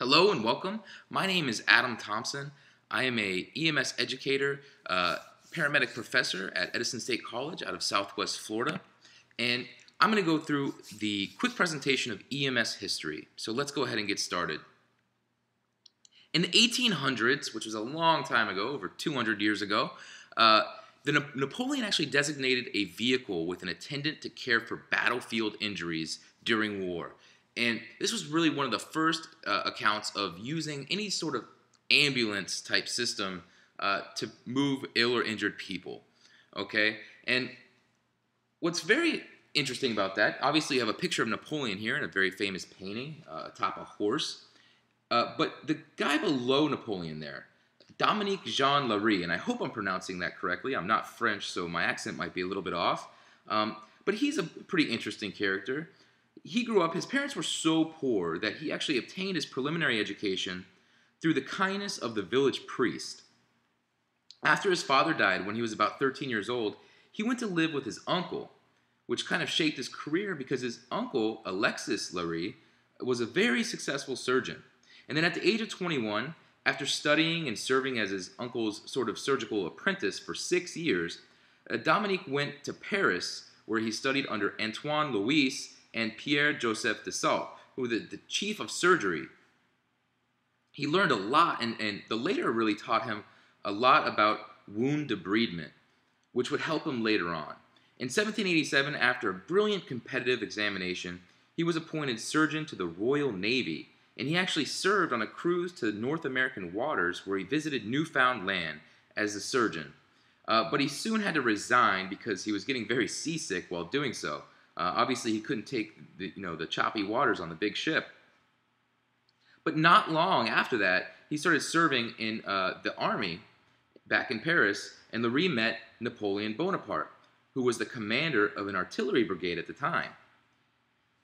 Hello and welcome. My name is Adam Thompson. I am a EMS educator, paramedic professor at Edison State College out of Southwest Florida. And I'm going to go through the quick presentation of EMS history. So let's go ahead and get started. In the 1800s, which was a long time ago, over 200 years ago, Napoleon actually designated a vehicle with an attendant to care for battlefield injuries during war. And this was really one of the first accounts of using any sort of ambulance type system to move ill or injured people. Okay? And what's very interesting about that, obviously you have a picture of Napoleon here in a very famous painting atop a horse. But the guy below Napoleon there, Dominique Jean Larrey, and I hope I'm pronouncing that correctly. I'm not French, so my accent might be a little bit off. But he's a pretty interesting character. He grew up, his parents were so poor that he actually obtained his preliminary education through the kindness of the village priest. After his father died when he was about 13 years old, he went to live with his uncle, which kind of shaped his career because his uncle, Alexis Larrey, was a very successful surgeon. And then at the age of 21, after studying and serving as his uncle's sort of surgical apprentice for 6 years, Dominique went to Paris, where he studied under Antoine Louis and Pierre-Joseph Dassault, who were the chief of surgery. He learned a lot, and the later really taught him a lot about wound debridement, which would help him later on. In 1787, after a brilliant competitive examination, he was appointed surgeon to the Royal Navy, and he actually served on a cruise to North American waters where he visited Newfoundland as a surgeon. But he soon had to resign because he was getting very seasick while doing so. Obviously, he couldn't take the choppy waters on the big ship. But not long after that, he started serving in the army back in Paris, and Larrey met Napoleon Bonaparte, who was the commander of an artillery brigade at the time.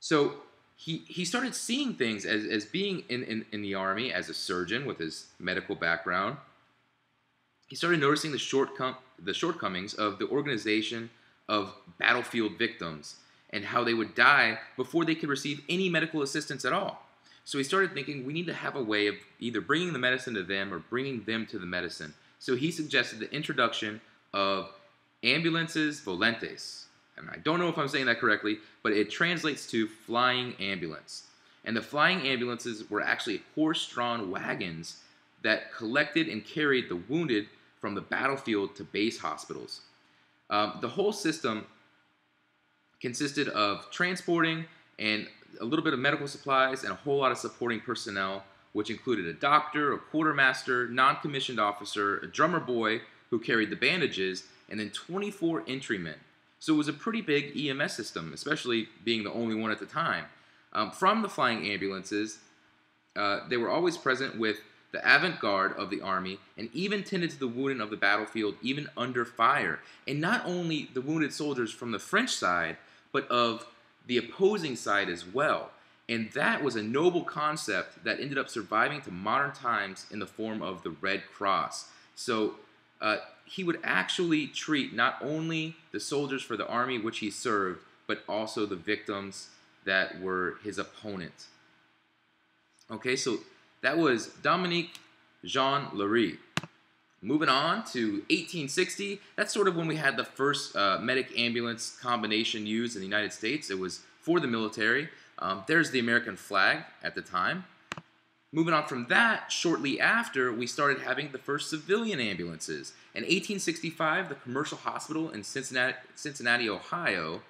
So he started seeing things as being in the army as a surgeon with his medical background. He started noticing the shortcomings of the organization of battlefield victims and how they would die before they could receive any medical assistance at all. So he started thinking we need to have a way of either bringing the medicine to them or bringing them to the medicine. So he suggested the introduction of ambulances volantes. And I don't know if I'm saying that correctly, but it translates to flying ambulance. And the flying ambulances were actually horse-drawn wagons that collected and carried the wounded from the battlefield to base hospitals. The whole system consisted of transporting and a little bit of medical supplies and a whole lot of supporting personnel, which included a doctor, a quartermaster, non-commissioned officer, a drummer boy who carried the bandages, and then 24 entrymen. So it was a pretty big EMS system, especially being the only one at the time. From the flying ambulances, they were always present with the avant-garde of the army, and even tended to the wounded of the battlefield, even under fire. And not only the wounded soldiers from the French side, but of the opposing side as well. And that was a noble concept that ended up surviving to modern times in the form of the Red Cross. So he would actually treat not only the soldiers for the army which he served, but also the victims that were his opponent. Okay, so that was Dominique Jean Larrey. Moving on to 1860, that's sort of when we had the first medic ambulance combination used in the United States. It was for the military. There's the American flag at the time. Moving on from that, shortly after, we started having the first civilian ambulances. In 1865, the commercial hospital in Cincinnati, Ohio,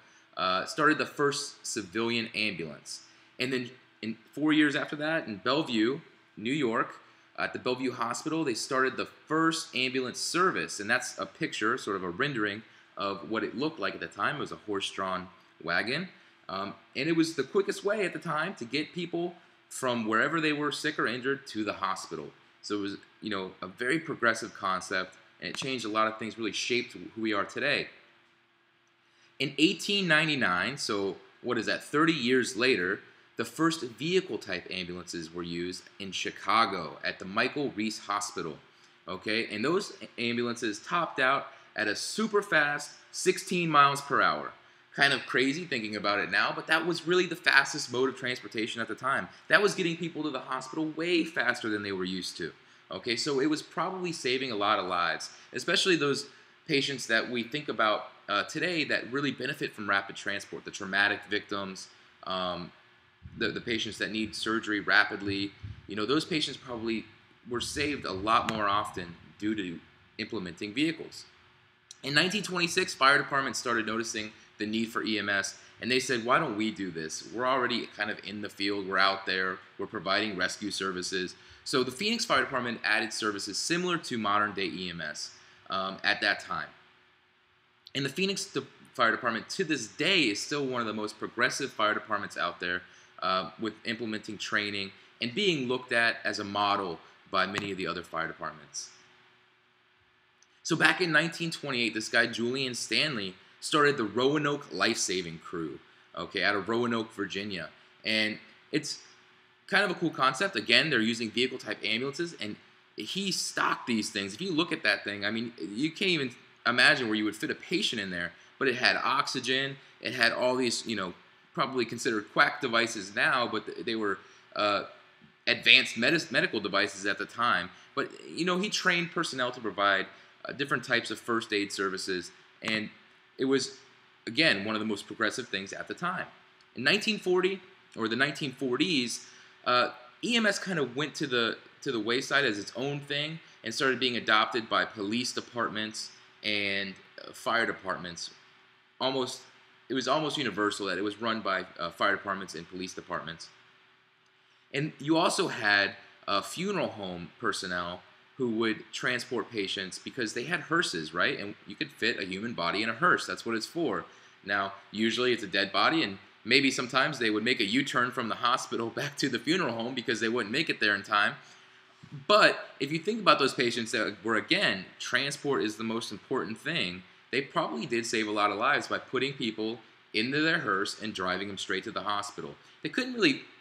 started the first civilian ambulance. And then 4 years after that, in Bellevue, New York, at the Bellevue Hospital, they started the first ambulance service. And that's a picture, sort of a rendering of what it looked like at the time. It was a horse-drawn wagon. And it was the quickest way at the time to get people from wherever they were sick or injured to the hospital. So it was, a very progressive concept, and it changed a lot of things, really shaped who we are today. In 1899, so what is that, 30 years later, the first vehicle-type ambulances were used in Chicago at the Michael Reese Hospital. Okay, and those ambulances topped out at a super fast 16 miles per hour. kind of crazy thinking about it now, but that was really the fastest mode of transportation at the time. That was getting people to the hospital way faster than they were used to. Okay, so it was probably saving a lot of lives, especially those patients that we think about today that really benefit from rapid transport, the traumatic victims, the patients that need surgery rapidly. You know, those patients probably were saved a lot more often due to implementing vehicles. In 1926, fire departments started noticing the need for EMS, and they said, why don't we do this? We're already kind of in the field, we're out there, we're providing rescue services. So the Phoenix Fire Department added services similar to modern-day EMS at that time. And the Phoenix Fire Department, to this day, is still one of the most progressive fire departments out there with implementing training and being looked at as a model by many of the other fire departments. So back in 1928, this guy, Julian Stanley, started the Roanoke Lifesaving Crew, okay, out of Roanoke, Virginia. And it's kind of a cool concept. Again, they're using vehicle-type ambulances, and he stocked these things. If you look at that thing, I mean, you can't even imagine where you would fit a patient in there, but it had oxygen, it had all these, you know, probably considered quack devices now, but they were advanced medical devices at the time. But, you know, he trained personnel to provide different types of first aid services, and it was, again, one of the most progressive things at the time. In 1940, or the 1940s, EMS kind of went to the wayside as its own thing and started being adopted by police departments and fire departments. It was almost universal that it was run by fire departments and police departments. And you also had funeral home personnel who would transport patients because they had hearses, right? And you could fit a human body in a hearse. That's what it's for. Now, usually it's a dead body, and maybe sometimes they would make a U-turn from the hospital back to the funeral home because they wouldn't make it there in time. But if you think about those patients that were, again, transport is the most important thing, they probably did save a lot of lives by putting people into their hearse and driving them straight to the hospital.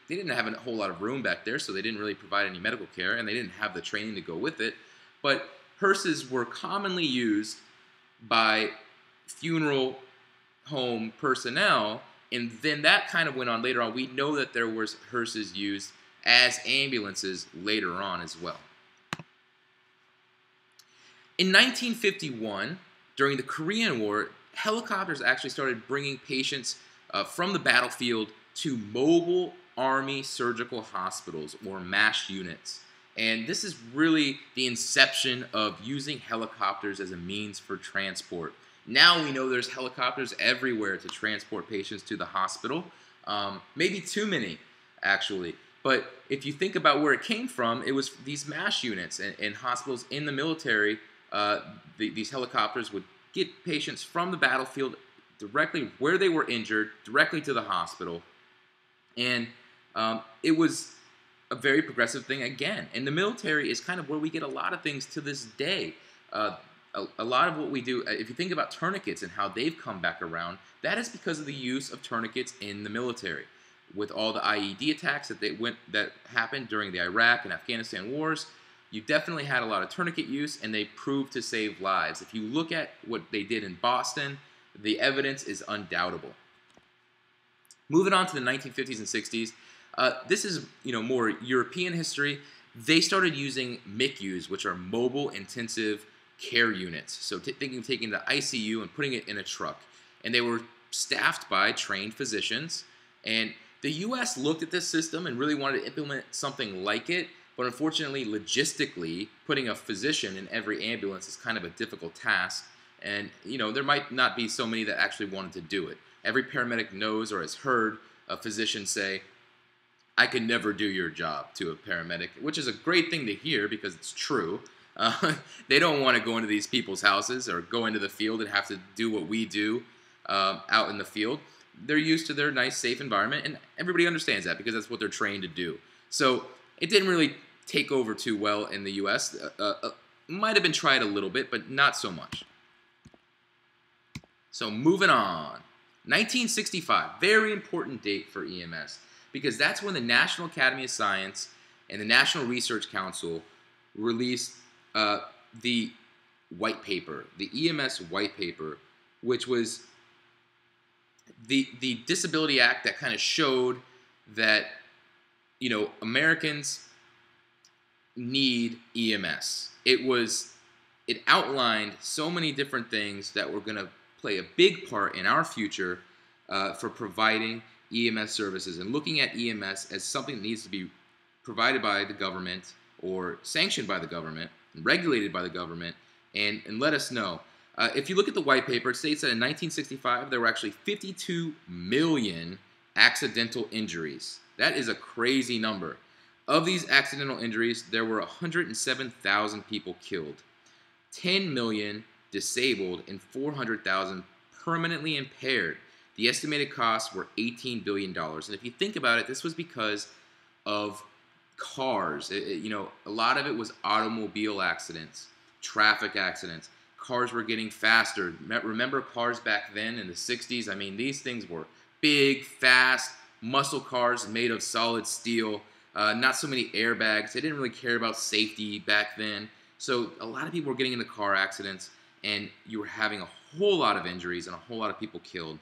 They didn't have a whole lot of room back there, so they didn't really provide any medical care, and they didn't have the training to go with it. But hearses were commonly used by funeral home personnel, and then that kind of went on later on. We know that there was hearses used as ambulances later on as well. In 1951, during the Korean War, helicopters actually started bringing patients from the battlefield to mobile Army surgical hospitals, or MASH units. And this is really the inception of using helicopters as a means for transport. Now we know there's helicopters everywhere to transport patients to the hospital. Maybe too many, actually. But if you think about where it came from, it was these MASH units and hospitals in the military. These helicopters would get patients from the battlefield directly where they were injured, directly to the hospital. And it was a very progressive thing again. And the military is kind of where we get a lot of things to this day. A lot of what we do, if you think about tourniquets and how they've come back around, that is because of the use of tourniquets in the military. With all the IED attacks that happened during the Iraq and Afghanistan wars, you definitely had a lot of tourniquet use, and they proved to save lives. If you look at what they did in Boston, the evidence is undoubtable. Moving on to the 1950s and 60s, this is more European history. They started using MICUs, which are mobile intensive care units. So taking the ICU and putting it in a truck. And they were staffed by trained physicians. And the U.S. looked at this system and really wanted to implement something like it. But unfortunately, logistically, putting a physician in every ambulance is kind of a difficult task. And, there might not be so many that actually wanted to do it. Every paramedic knows or has heard a physician say, "I could never do your job," to a paramedic, which is a great thing to hear because it's true. They don't want to go into these people's houses or go into the field and have to do what we do out in the field. They're used to their nice, safe environment, and everybody understands that because that's what they're trained to do. So it didn't really take over too well in the U.S. Might have been tried a little bit, but not so much. So moving on. 1965, very important date for EMS because that's when the National Academy of Science and the National Research Council released the White Paper, the EMS White Paper, which was the Disability Act that kind of showed that, you know, Americans need EMS. It outlined so many different things that were going to play a big part in our future for providing EMS services and looking at EMS as something that needs to be provided by the government or sanctioned by the government and regulated by the government, and let us know. If you look at the white paper, it states that in 1965 there were actually 52 million accidental injuries. That is a crazy number. Of these accidental injuries, there were 107,000 people killed, 10 million disabled, and 400,000 permanently impaired. The estimated costs were $18 billion. And if you think about it, this was because of cars. You know, a lot of it was automobile accidents, traffic accidents. Cars were getting faster. Remember cars back then in the 60s? I mean, these things were big, fast, muscle cars made of solid steel. Not so many airbags. They didn't really care about safety back then. So a lot of people were getting into car accidents, and you were having a whole lot of injuries and a whole lot of people killed.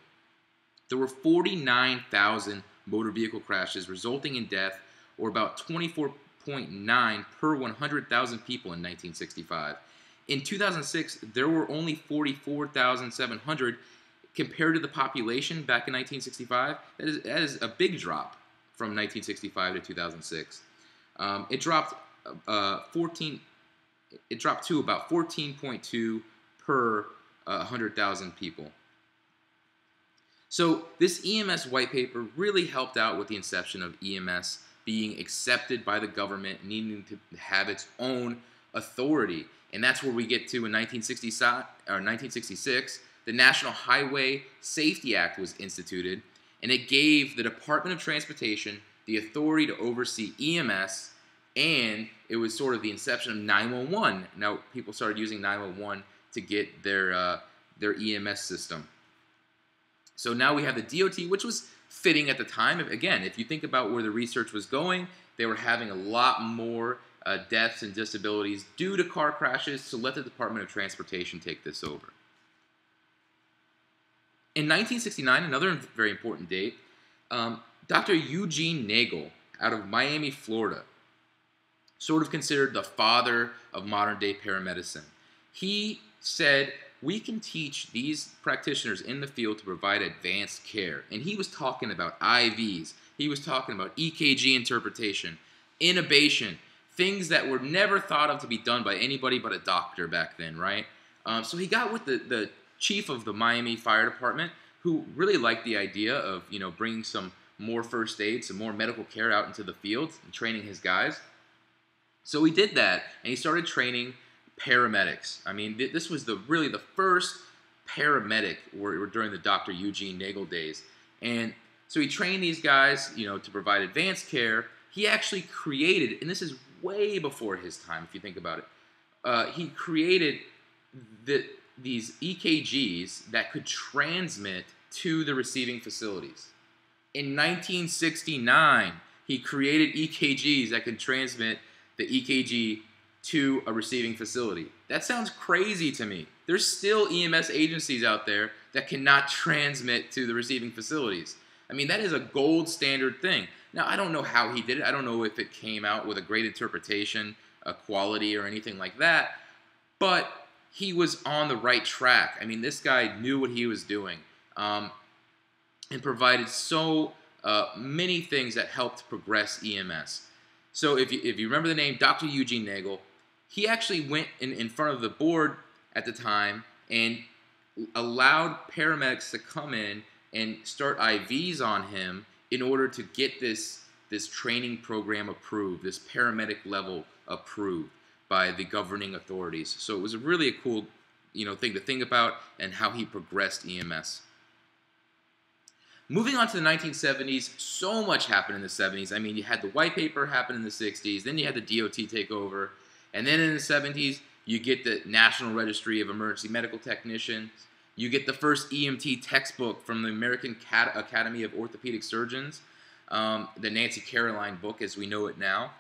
There were 49,000 motor vehicle crashes, resulting in death, or about 24.9 per 100,000 people in 1965. In 2006, there were only 44,700 compared to the population back in 1965. That is a big drop from 1965 to 2006. It dropped to about 14.2 per 100,000 people. So this EMS white paper really helped out with the inception of EMS being accepted by the government, needing to have its own authority. And that's where we get to in 1966, the National Highway Safety Act was instituted, and it gave the Department of Transportation the authority to oversee EMS, and it was sort of the inception of 911. Now, people started using 911 to get their EMS system. So now we have the DOT, which was fitting at the time. Again, if you think about where the research was going, they were having a lot more deaths and disabilities due to car crashes, so let the Department of Transportation take this over. In 1969, another very important date, Dr. Eugene Nagel out of Miami, Florida, sort of considered the father of modern-day paramedicine. He said, we can teach these practitioners in the field to provide advanced care. And he was talking about IVs. He was talking about EKG interpretation, intubation, things that were never thought of to be done by anybody but a doctor back then, right? So he got with the chief of the Miami Fire Department, who really liked the idea of, you know, bringing some more first aid, some more medical care out into the field and training his guys. So he did that, and he started training paramedics. I mean, this was really the first paramedic during the Dr. Eugene Nagel days. And so he trained these guys, you know, to provide advanced care. He actually created, and this is way before his time, if you think about it, he created these EKGs that could transmit to the receiving facilities. In 1969, he created EKGs that could transmit the EKG to a receiving facility. That sounds crazy to me. There's still EMS agencies out there that cannot transmit to the receiving facilities. I mean, that is a gold standard thing. Now, I don't know how he did it. I don't know if it came out with a great interpretation, a quality, or anything like that. But he was on the right track. I mean, this guy knew what he was doing and provided so many things that helped progress EMS. So if you remember the name Dr. Eugene Nagel, he actually went in front of the board at the time and allowed paramedics to come in and start IVs on him in order to get this training program approved, this paramedic level approved by the governing authorities. So it was really a cool, you know, thing to think about, and how he progressed EMS. Moving on to the 1970s, so much happened in the 70s. I mean, you had the white paper happen in the 60s, then you had the DOT take over, and then in the 70s, you get the National Registry of Emergency Medical Technicians. You get the first EMT textbook from the American Academy of Orthopedic Surgeons, the Nancy Caroline book as we know it now.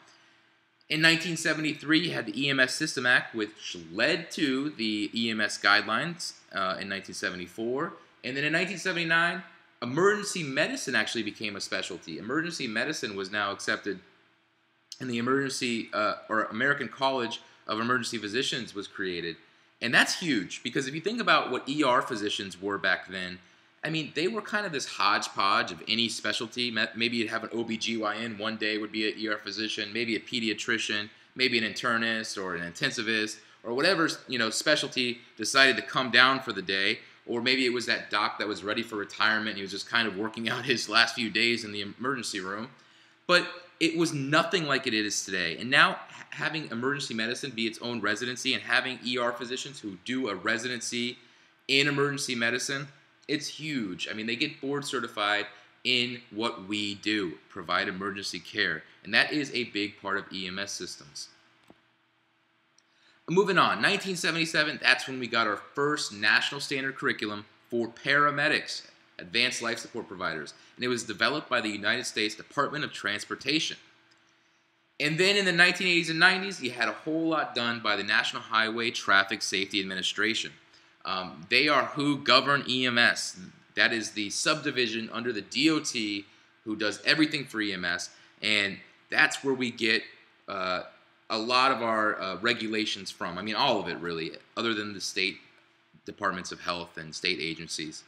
In 1973, you had the EMS System Act, which led to the EMS guidelines in 1974. And then in 1979, emergency medicine actually became a specialty. Emergency medicine was now accepted, and the American College of Emergency Physicians was created. And that's huge, because if you think about what ER physicians were back then, I mean, they were kind of this hodgepodge of any specialty. Maybe you'd have an OBGYN one day would be an ER physician, maybe a pediatrician, maybe an internist or an intensivist, or whatever, specialty decided to come down for the day. Or maybe it was that doc that was ready for retirement and he was just kind of working out his last few days in the emergency room. But it was nothing like it is today. And now having emergency medicine be its own residency and having ER physicians who do a residency in emergency medicine, it's huge. I mean, they get board certified in what we do, provide emergency care. And that is a big part of EMS systems. Moving on, 1977, that's when we got our first national standard curriculum for paramedics, advanced life support providers. And it was developed by the United States Department of Transportation. And then in the 1980s and 90s, you had a whole lot done by the National Highway Traffic Safety Administration. They are who govern EMS. That is the subdivision under the DOT who does everything for EMS. And that's where we get a lot of our regulations from. I mean, all of it really, other than the state departments of health and state agencies.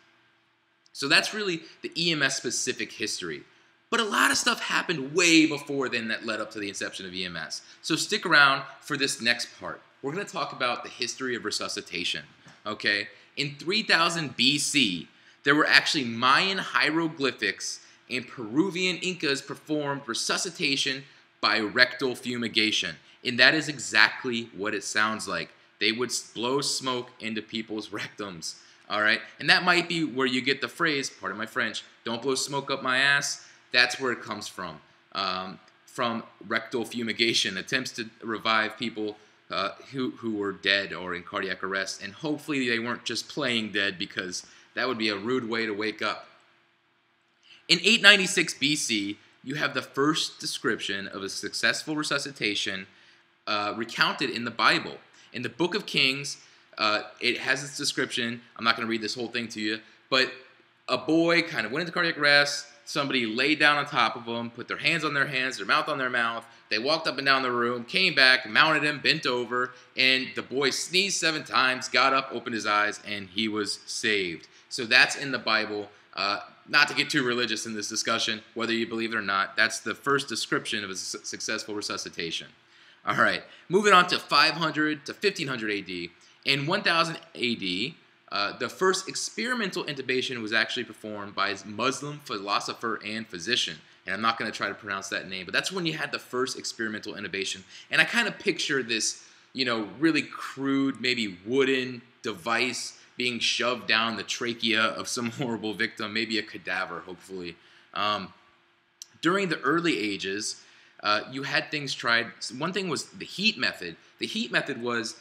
So that's really the EMS-specific history. But a lot of stuff happened way before then that led up to the inception of EMS. So stick around for this next part. We're going to talk about the history of resuscitation. Okay? In 3000 BC, there were actually Mayan hieroglyphics and Peruvian Incas performed resuscitation by rectal fumigation. And that is exactly what it sounds like. They would blow smoke into people's rectums. All right? And that might be where you get the phrase, pardon my French, don't blow smoke up my ass. That's where it comes from rectal fumigation, attempts to revive people who were dead or in cardiac arrest. And hopefully they weren't just playing dead, because that would be a rude way to wake up. In 896 BC, you have the first description of a successful resuscitation recounted in the Bible. In the Book of Kings, it has its description. I'm not going to read this whole thing to you, but a boy kind of went into cardiac arrest. Somebody laid down on top of him, put their hands on their hands, their mouth on their mouth. They walked up and down the room, came back, mounted him, bent over, and the boy sneezed 7 times, got up, opened his eyes, and he was saved. So that's in the Bible. Not to get too religious in this discussion, whether you believe it or not, that's the first description of a successful resuscitation. All right, moving on to 500 to 1500 AD. In 1000 AD, the first experimental intubation was actually performed by a Muslim philosopher and physician. And I'm not going to try to pronounce that name, but that's when you had the first experimental intubation. And I kind of picture this, really crude, maybe wooden device being shoved down the trachea of some horrible victim, maybe a cadaver, hopefully. During the early ages, you had things tried. One thing was the heat method. The heat method was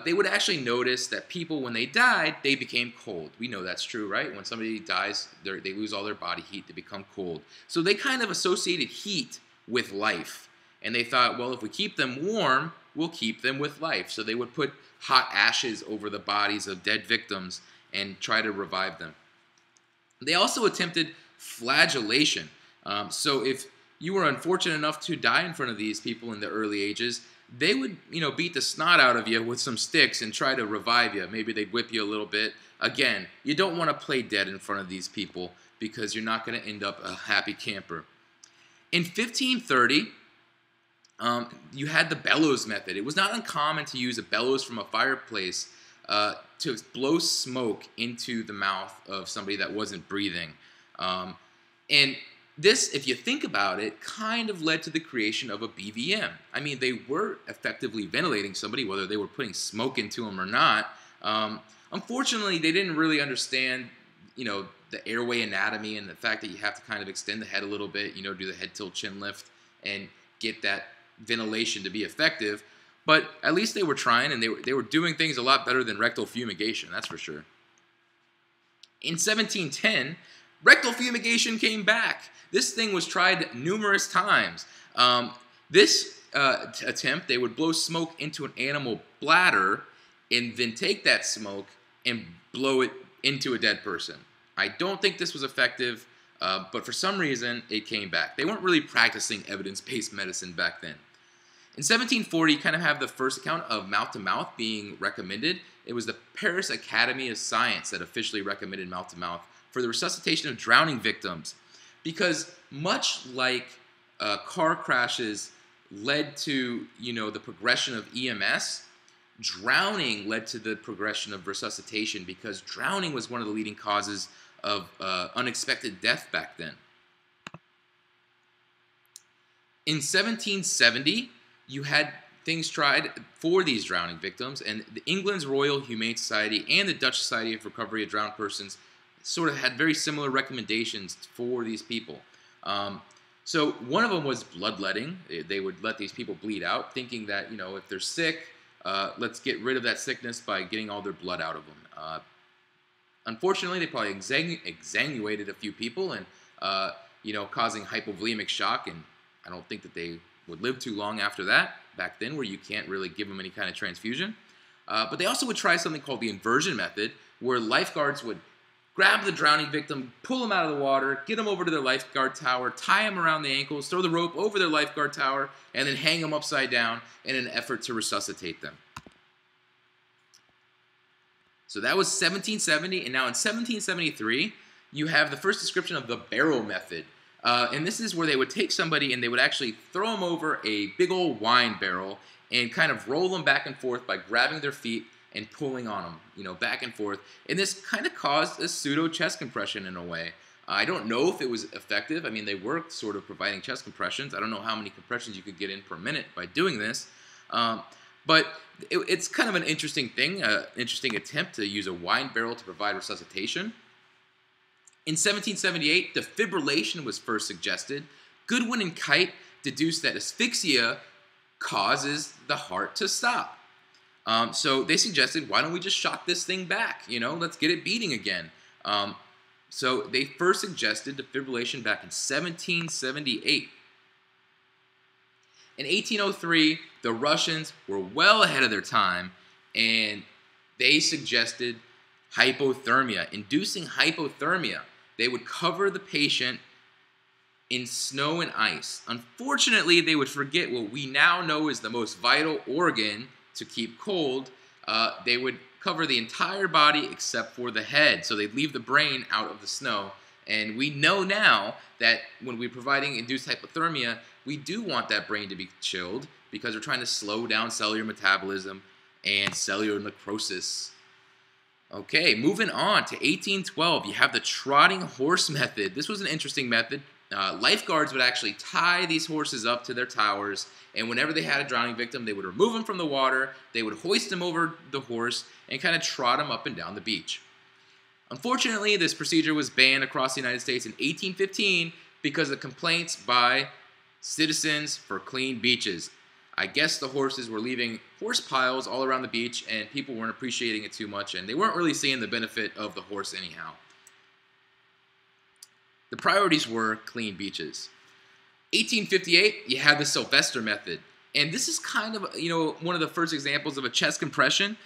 they would actually notice that people, when they died, they became cold. We know that's true, right? When somebody dies, they lose all their body heat, they become cold. So they kind of associated heat with life. And they thought, well, if we keep them warm, we'll keep them with life. So they would put hot ashes over the bodies of dead victims and try to revive them. They also attempted flagellation. So if you were unfortunate enough to die in front of these people in the early ages, they would, beat the snot out of you with some sticks and try to revive you. Maybe they'd whip you a little bit. Again, you don't want to play dead in front of these people, because you're not going to end up a happy camper. In 1530, you had the Bellows Method. It was not uncommon to use a bellows from a fireplace to blow smoke into the mouth of somebody that wasn't breathing. And this, if you think about it, kind of led to the creation of a BVM. I mean, they were effectively ventilating somebody, whether they were putting smoke into them or not. Unfortunately, they didn't really understand, the airway anatomy and the fact that you have to kind of extend the head a little bit, do the head tilt chin lift and get that ventilation to be effective. But at least they were trying, and they were doing things a lot better than rectal fumigation, that's for sure. In 1710, rectal fumigation came back. This thing was tried numerous times. This attempt, they would blow smoke into an animal bladder and then take that smoke and blow it into a dead person. I don't think this was effective, but for some reason, it came back. They weren't really practicing evidence-based medicine back then. In 1740, you kind of have the first account of mouth-to-mouth being recommended. It was the Paris Academy of Science that officially recommended mouth-to-mouth for the resuscitation of drowning victims. Because much like car crashes led to, the progression of EMS, drowning led to the progression of resuscitation, because drowning was one of the leading causes of unexpected death back then. In 1770, you had things tried for these drowning victims, and the England's Royal Humane Society and the Dutch Society of Recovery of Drowned Persons sort of had very similar recommendations for these people. So one of them was bloodletting. They would let these people bleed out, thinking that, if they're sick, let's get rid of that sickness by getting all their blood out of them. Unfortunately, they probably exsanguinated a few people and, causing hypovolemic shock, and I don't think that they would live too long after that, back then, where you can't really give them any kind of transfusion. But they also would try something called the inversion method, where lifeguards would grab the drowning victim, pull them out of the water, get them over to their lifeguard tower, tie them around the ankles, throw the rope over their lifeguard tower, and then hang them upside down in an effort to resuscitate them. So that was 1770, and now in 1773, you have the first description of the Barrow Method. And this is where they would take somebody and they would actually throw them over a big old wine barrel and kind of roll them back and forth by grabbing their feet and pulling on them, back and forth. And this kind of caused a pseudo chest compression in a way. I don't know if it was effective. I mean, they were sort of providing chest compressions. I don't know how many compressions you could get in per minute by doing this. But it's kind of an interesting thing, interesting attempt to use a wine barrel to provide resuscitation. In 1778, defibrillation was first suggested. Goodwin and Kite deduced that asphyxia causes the heart to stop. So they suggested, why don't we just shock this thing back? Let's get it beating again. So they first suggested defibrillation back in 1778. In 1803, the Russians were well ahead of their time, and they suggested hypothermia, inducing hypothermia. They would cover the patient in snow and ice. Unfortunately, they would forget what we now know is the most vital organ to keep cold. They would cover the entire body except for the head. So they'd leave the brain out of the snow. And we know now that when we're providing induced hypothermia, we do want that brain to be chilled because we're trying to slow down cellular metabolism and cellular necrosis. Okay, moving on to 1812, you have the Trotting Horse method. This was an interesting method. Lifeguards would actually tie these horses up to their towers, and whenever they had a drowning victim, they would remove them from the water, they would hoist them over the horse, and kind of trot them up and down the beach. Unfortunately, this procedure was banned across the United States in 1815 because of complaints by citizens for clean beaches. I guess the horses were leaving horse piles all around the beach, and people weren't appreciating it too much, and they weren't really seeing the benefit of the horse anyhow. The priorities were clean beaches. 1858, you had the Silvestre Method, and this is kind of, one of the first examples of a chest compression.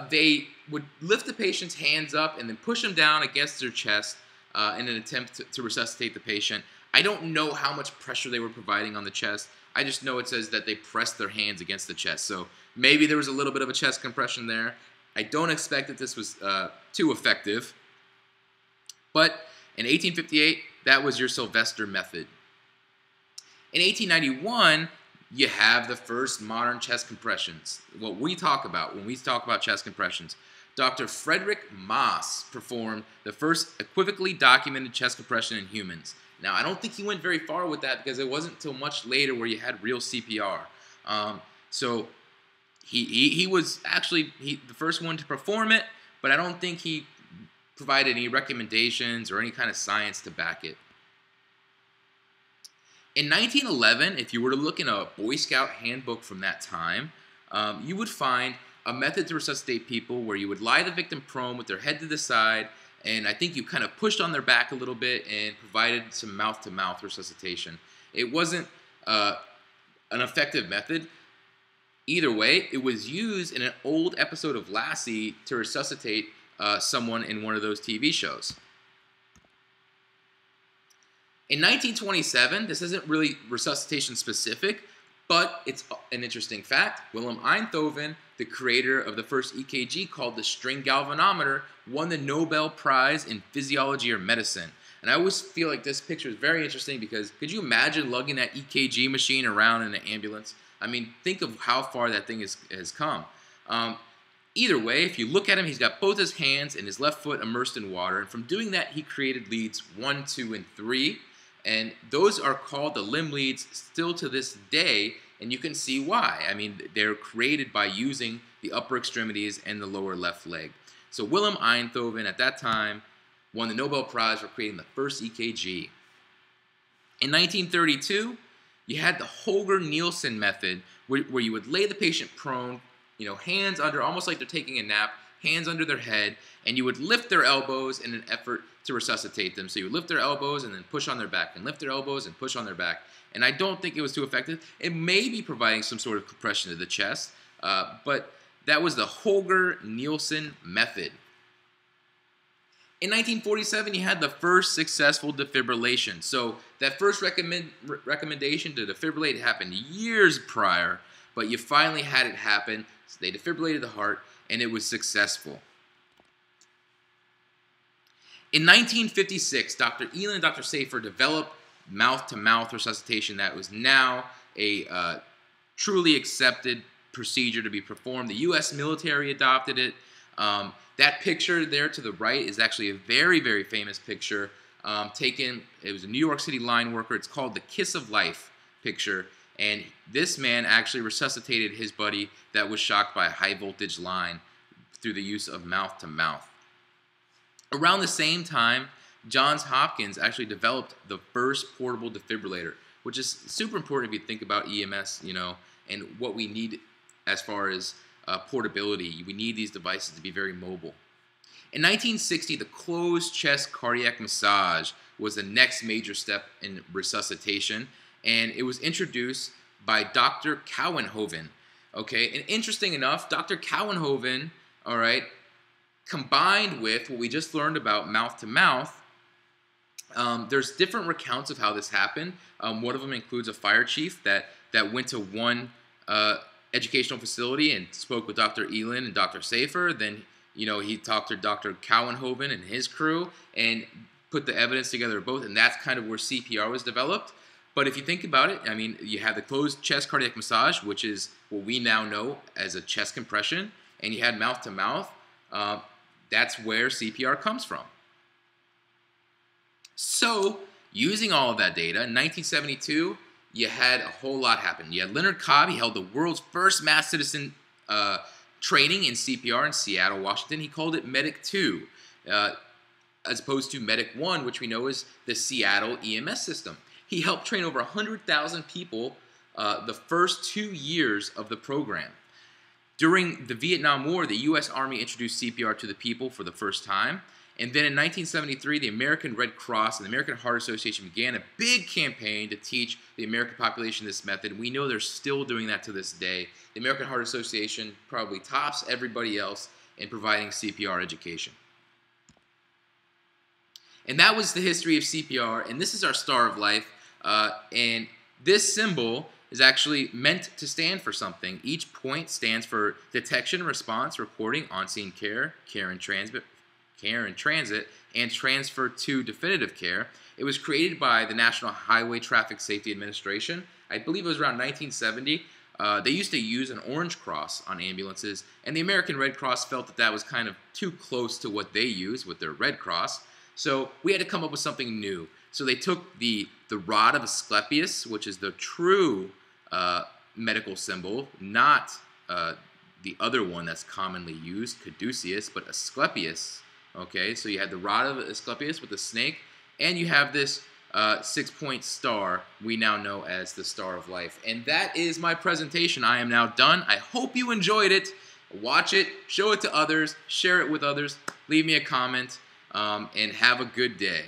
They would lift the patient's hands up and then push them down against their chest in an attempt to resuscitate the patient. I don't know how much pressure they were providing on the chest. I just know it says that they pressed their hands against the chest. So maybe there was a little bit of a chest compression there. I don't expect that this was too effective. But in 1858, that was your Silvestre Method. In 1891, you have the first modern chest compressions. What we talk about when we talk about chest compressions. Dr. Frederick Maas performed the first equivocally documented chest compression in humans. Now, I don't think he went very far with that because it wasn't until much later where you had real CPR. So he was actually the first one to perform it, but I don't think he provided any recommendations or any kind of science to back it. In 1911, if you were to look in a Boy Scout handbook from that time, you would find a method to resuscitate people where you would lie the victim prone with their head to the side, and I think you kind of pushed on their back a little bit and provided some mouth-to-mouth resuscitation. It wasn't an effective method. Either way, it was used in an old episode of Lassie to resuscitate someone in one of those TV shows. In 1927, this isn't really resuscitation specific, but it's an interesting fact. Willem Einthoven, the creator of the first EKG called the string galvanometer, won the Nobel Prize in Physiology or Medicine. And I always feel like this picture is very interesting because could you imagine lugging that EKG machine around in an ambulance? I mean, think of how far that thing has come. Either way, if you look at him, he's got both his hands and his left foot immersed in water. And from doing that, he created leads 1, 2, and 3. And those are called the limb leads still to this day. And you can see why. I mean, they're created by using the upper extremities and the lower left leg. So Willem Einthoven, at that time, won the Nobel Prize for creating the first EKG. In 1932, you had the Holger-Nielsen method, where you would lay the patient prone, hands under, almost like they're taking a nap, hands under their head, and you would lift their elbows in an effort to resuscitate them. So you would lift their elbows and then push on their back, and lift their elbows and push on their back. And I don't think it was too effective. It may be providing some sort of compression to the chest, but that was the Holger-Nielsen method. In 1947, you had the first successful defibrillation. So that first recommendation to defibrillate happened years prior, but you finally had it happen. So they defibrillated the heart, and it was successful. In 1956, Dr. Elin and Dr. Safer developed mouth-to-mouth resuscitation that was now a truly accepted procedure to be performed. The U.S. military adopted it. That picture there to the right is actually a very, very famous picture taken. It was a New York City line worker. It's called the Kiss of Life picture. And this man actually resuscitated his buddy that was shocked by a high voltage line through the use of mouth-to-mouth. Around the same time, Johns Hopkins actually developed the first portable defibrillator, which is super important if you think about EMS, and what we need as far as portability. We need these devices to be very mobile. In 1960, the closed chest cardiac massage was the next major step in resuscitation, and it was introduced by Dr. Couwenhoven. Okay, and interesting enough, Dr. Couwenhoven, all right, combined with what we just learned about mouth-to-mouth, there's different recounts of how this happened. One of them includes a fire chief that went to one educational facility and spoke with Dr. Elin and Dr. Safer. Then, he talked to Dr. Couwenhoven and his crew and put the evidence together of both, and that's kind of where CPR was developed. But if you think about it, I mean, you have the closed chest cardiac massage, which is what we now know as a chest compression, and you had mouth-to-mouth. That's where CPR comes from. So, using all of that data, in 1972, you had a whole lot happen. You had Leonard Cobb. He held the world's first mass citizen training in CPR in Seattle, Washington. He called it Medic 2, as opposed to Medic 1, which we know is the Seattle EMS system. He helped train over 100,000 people the first 2 years of the program. During the Vietnam War, the U.S. Army introduced CPR to the people for the first time. And then in 1973, the American Red Cross and the American Heart Association began a big campaign to teach the American population this method. And we know they're still doing that to this day. The American Heart Association probably tops everybody else in providing CPR education. And that was the history of CPR. And this is our Star of Life. And this symbol is actually meant to stand for something. Each point stands for detection, response, reporting, on-scene care, care in transit, and transfer to definitive care. It was created by the National Highway Traffic Safety Administration. I believe it was around 1970. They used to use an orange cross on ambulances, and the American Red Cross felt that that was kind of too close to what they use with their Red Cross. So we had to come up with something new. So they took the rod of Asclepius, which is the true medical symbol, not the other one that's commonly used, caduceus, but Asclepius. Okay, so you had the rod of Asclepius with the snake, and you have this 6-point star we now know as the Star of Life. And that is my presentation. I am now done. I hope you enjoyed it. Watch it, show it to others, share it with others, leave me a comment, and have a good day.